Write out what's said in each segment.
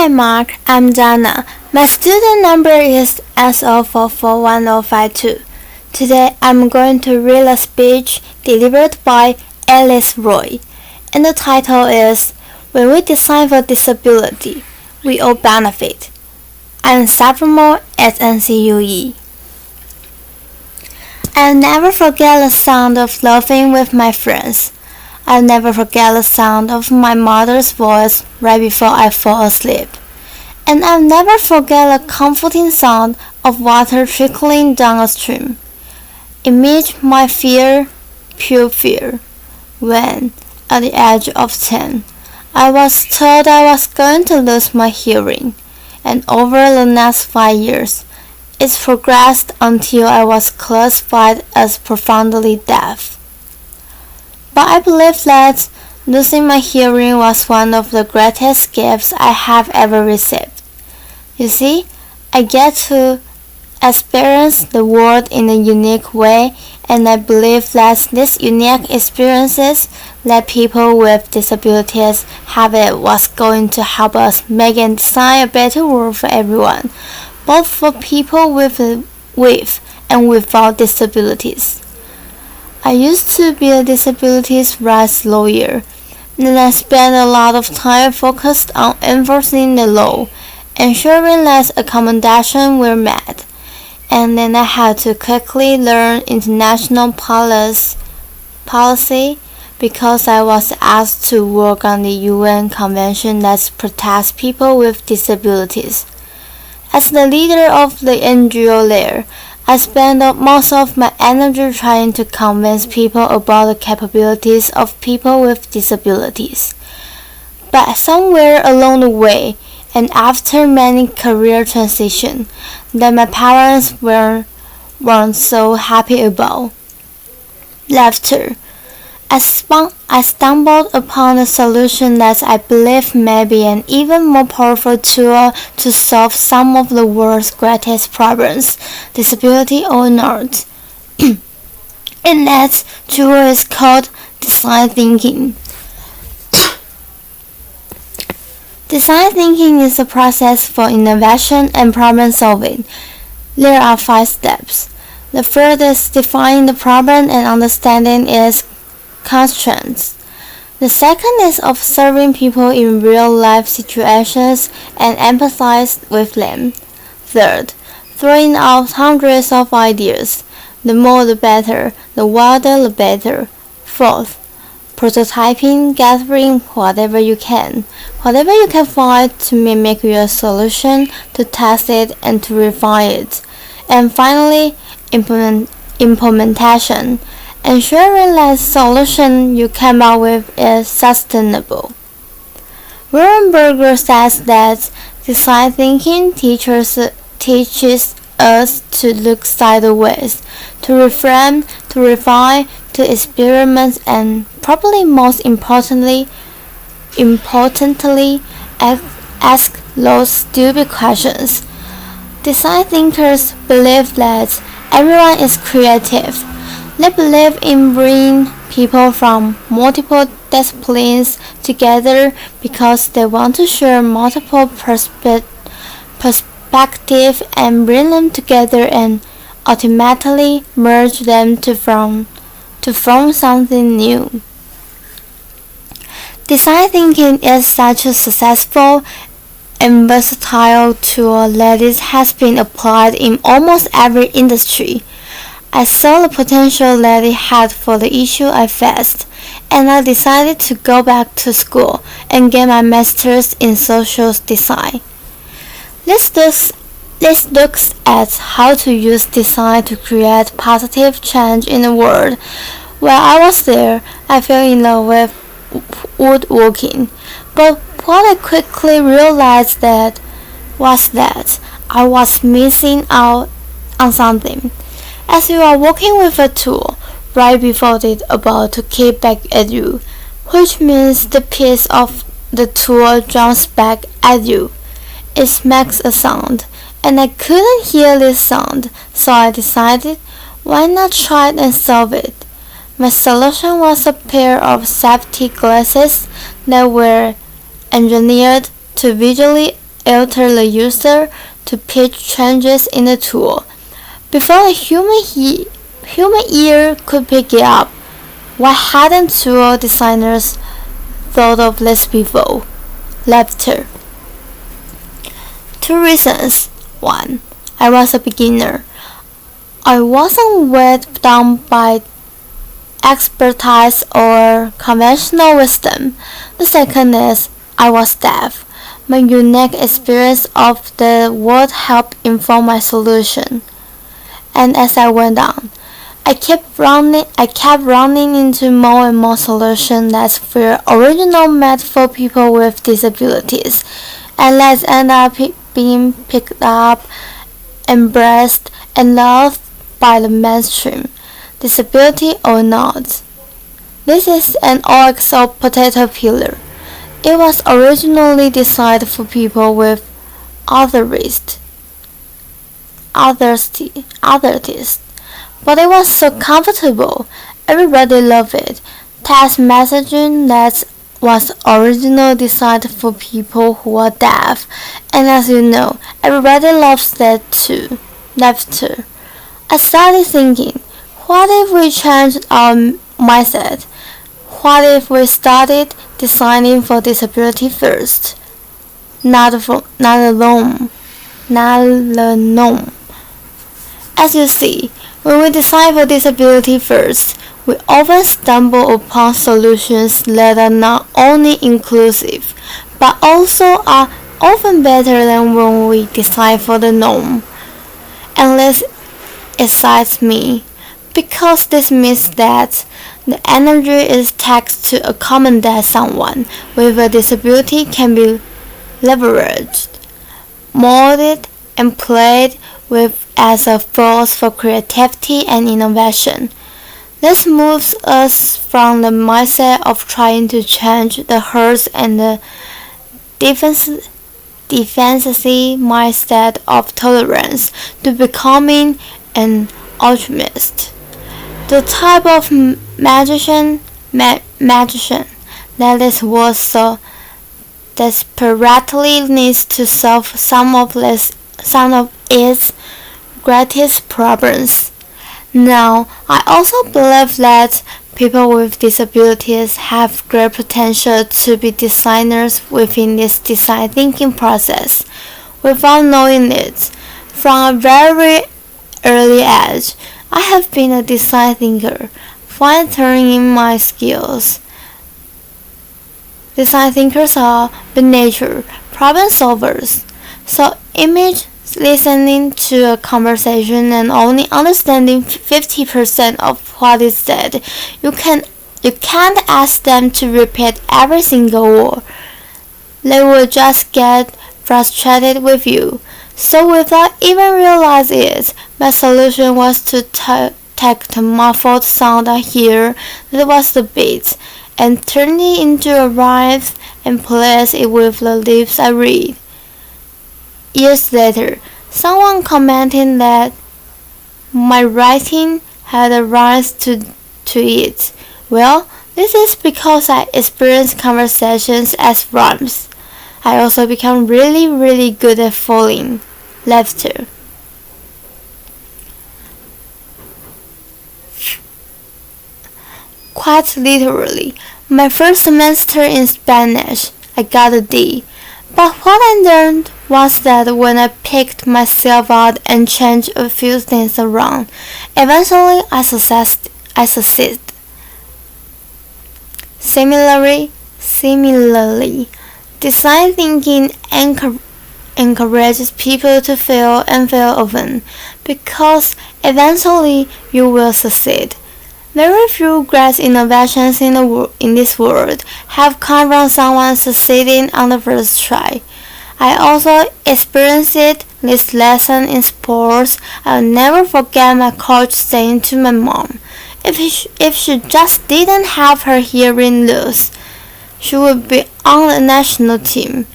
Hi Mark, I'm Donna. My student number is SO441052. Today I'm going to read a speech delivered by Elise Roy, and the title is When We Design for Disability, We All Benefit. I'm Sophomore at NCUE. I'll never forget the sound of laughing with my friends. I'll never forget the sound of my mother's voice right before I fall asleep. And I'll never forget the comforting sound of water trickling down a stream. It made my fear pure fear when, at the age of 10, I was told I was going to lose my hearing, and over the next 5 years, it progressed until I was classified as profoundly deaf. But I believe that losing my hearing was one of the greatest gifts I have ever received. You see, I get to experience the world in a unique way, and I believe that these unique experiences that people with disabilities have was going to help us make and design a better world for everyone, both for people with and without disabilities. I used to be a disabilities rights lawyer, and I spent a lot of time focused on enforcing the law, ensuring that accommodations were met, and then I had to quickly learn international policy because I was asked to work on the UN Convention that protects people with disabilities. As the leader of the NGO there, I spent most of my energy trying to convince people about the capabilities of people with disabilities. But somewhere along the way, and after many career transitions that my parents weren't so happy about, laughter, I stumbled upon a solution that I believe may be an even more powerful tool to solve some of the world's greatest problems, disability or not. And that tool is called design thinking. Design thinking is a process for innovation and problem solving. There are 5 steps. The first is defining the problem and understanding its constraints. The second is observing people in real-life situations and empathize with them. Third, throwing out hundreds of ideas. The more the better, the wilder the better. Fourth, prototyping, gathering whatever you can find to mimic your solution, to test it, and to refine it. And finally, implementation, ensuring that the solution you came up with is sustainable. Warren Berger says that design thinking teaches us to look sideways, to reframe, to refine, to experiment, and probably most importantly, ask those stupid questions. Design thinkers believe that everyone is creative. They believe in bringing people from multiple disciplines together because they want to share multiple perspectives and bring them together and ultimately merge them to form something new. Design thinking is such a successful and versatile tool that it has been applied in almost every industry. I saw the potential that it had for the issue I faced, and I decided to go back to school and get my master's in social design. Let's look at how to use design to create positive change in the world. While I was there, I fell in love with woodworking, but what I quickly realized was that I was missing out on something. As you are working with a tool, right before it's about to kick back at you, which means the piece of the tool jumps back at you. It makes a sound, and I couldn't hear this sound, so I decided, why not try and solve it? My solution was a pair of safety glasses that were engineered to visually alter the user to pitch changes in the tool before a human ear could pick it up. Why hadn't tool designers thought of this before? Laughter. 2 reasons. 1. I was a beginner. I wasn't weighed down by expertise or conventional wisdom. The second is I was deaf. My unique experience of the world helped inform my solution. And as I went on, I kept running into more and more solutions that were originally meant for people with disabilities, and let's end up being picked up, embraced, and loved by the mainstream, disability or not. This is an OXO potato peeler. It was originally designed for people with arthritis, but it was so comfortable. Everybody loved it. Text messaging that was originally designed for people who are deaf, and as you know, everybody loves that too. Laughter. I started thinking, what if we changed our mindset? What if we started designing for disability first? Not the norm. As you see, when we design for disability first, we often stumble upon solutions that are not only inclusive, but also are often better than when we design for the norm. And this excites me, because this means that the energy it takes to accommodate someone with a disability can be leveraged, molded, and played with as a force for creativity and innovation. This moves us from the mindset of trying to change the hurts and the defensive mindset of tolerance to becoming an optimist. The type of magician that this world so desperately needs to solve some of its greatest problems. Now, I also believe that people with disabilities have great potential to be designers within this design thinking process without knowing it. From a very early age, I have been a design thinker, fine-tuning my skills. Design thinkers are, by nature, problem solvers. So listening to a conversation and only understanding 50% of what is said, you can't ask them to repeat every single word. They will just get frustrated with you. So without even realizing it, my solution was to take the muffled sound I hear that was the beat and turn it into a rhyme and place it with the lips I read. Years later, someone commented that my writing had a rhyme to it. Well, this is because I experienced conversations as rhymes. I also become really good at falling. Laughter. Quite literally, my first semester in Spanish, I got a D. But what I learned was that when I picked myself out and changed a few things around, eventually I succeed. Similarly, design thinking encourages people to fail and fail often, because eventually you will succeed. Very few great innovations in this world have come from someone succeeding on the first try. I also experienced this lesson in sports. I'll never forget my coach saying to my mom, if she just didn't have her hearing loss, she would be on the national team.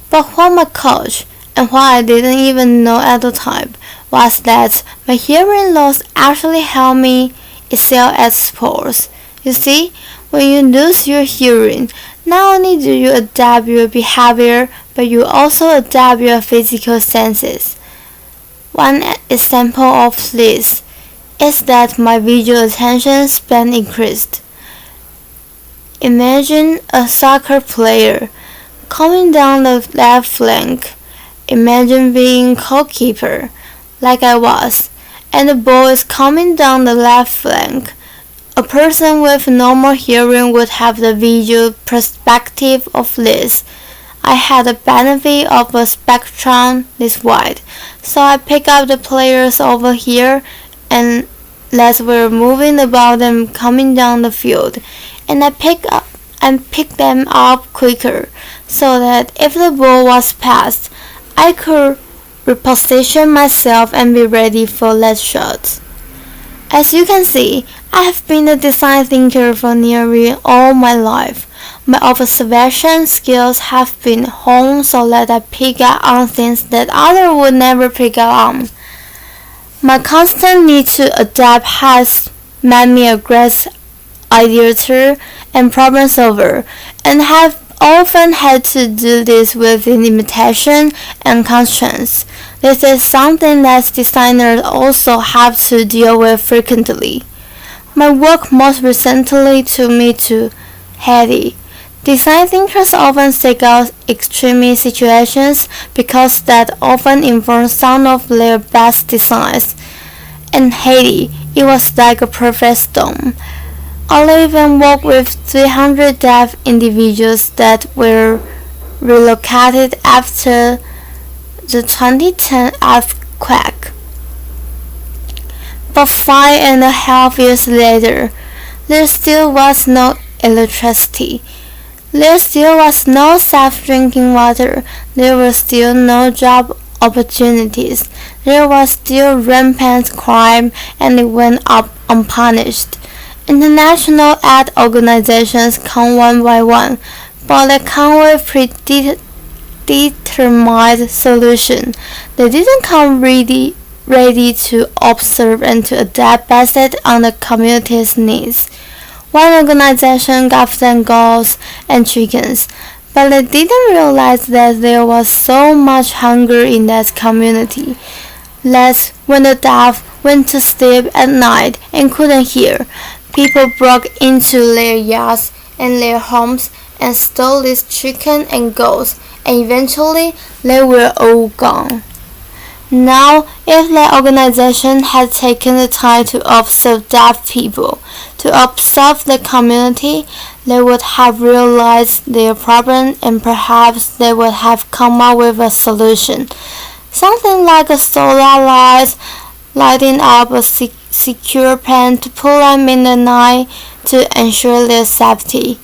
But what my coach, and what I didn't even know at the time, was that my hearing loss actually helped me excel at sports. You see, When you lose your hearing, not only do you adapt your behavior, but you also adapt your physical senses. One example of this is that my visual attention span increased. Imagine a soccer player coming down the left flank. Imagine being goalkeeper, like I was, and the ball is coming down the left flank. A person with normal hearing would have the visual perspective of this. I had the benefit of a spectrum this wide, so I pick up the players over here and as we're moving about them coming down the field, and I pick them up quicker, so that if the ball was passed, I could reposition myself and be ready for that shot. As you can see, I have been a design thinker for nearly all my life. My observation skills have been honed so that I pick up on things that others would never pick up on. My constant need to adapt has made me a great ideator and problem solver, and have often had to do this with limitation and constraints. This is something that designers also have to deal with frequently. My work most recently took me to Haiti. Design thinkers often seek out extreme situations because that often informs some of their best designs. In Haiti, it was like a perfect storm. I live and work with 300 deaf individuals that were relocated after the 2010 earthquake. But 5.5 years later, there still was no electricity. There still was no safe drinking water. There were still no job opportunities. There was still rampant crime, and it went up unpunished. International aid organizations come one by one, but they come with predetermined solutions. They didn't come ready to observe and to adapt based on the community's needs. One organization gave them goats and chickens, but they didn't realize that there was so much hunger in that community. That when the deaf went to sleep at night and couldn't hear, people broke into their yards and their homes and stole these chickens and goats, and eventually they were all gone. Now, if the organization had taken the time to observe deaf people, to observe the community, they would have realized their problem, and perhaps they would have come up with a solution. Something like a solar light lighting up a secure pen to pull them in the night to ensure their safety.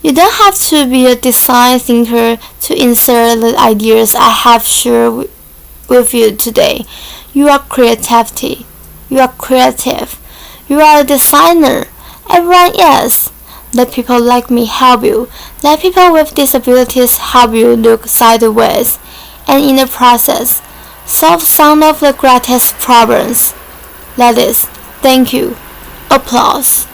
You don't have to be a design thinker to insert the ideas I have shared with you today. You are creativity. You are creative. You are a designer. Everyone is. Let people like me help you. Let people with disabilities help you look sideways, and in the process, solve some of the greatest problems. That is, thank you. Applause.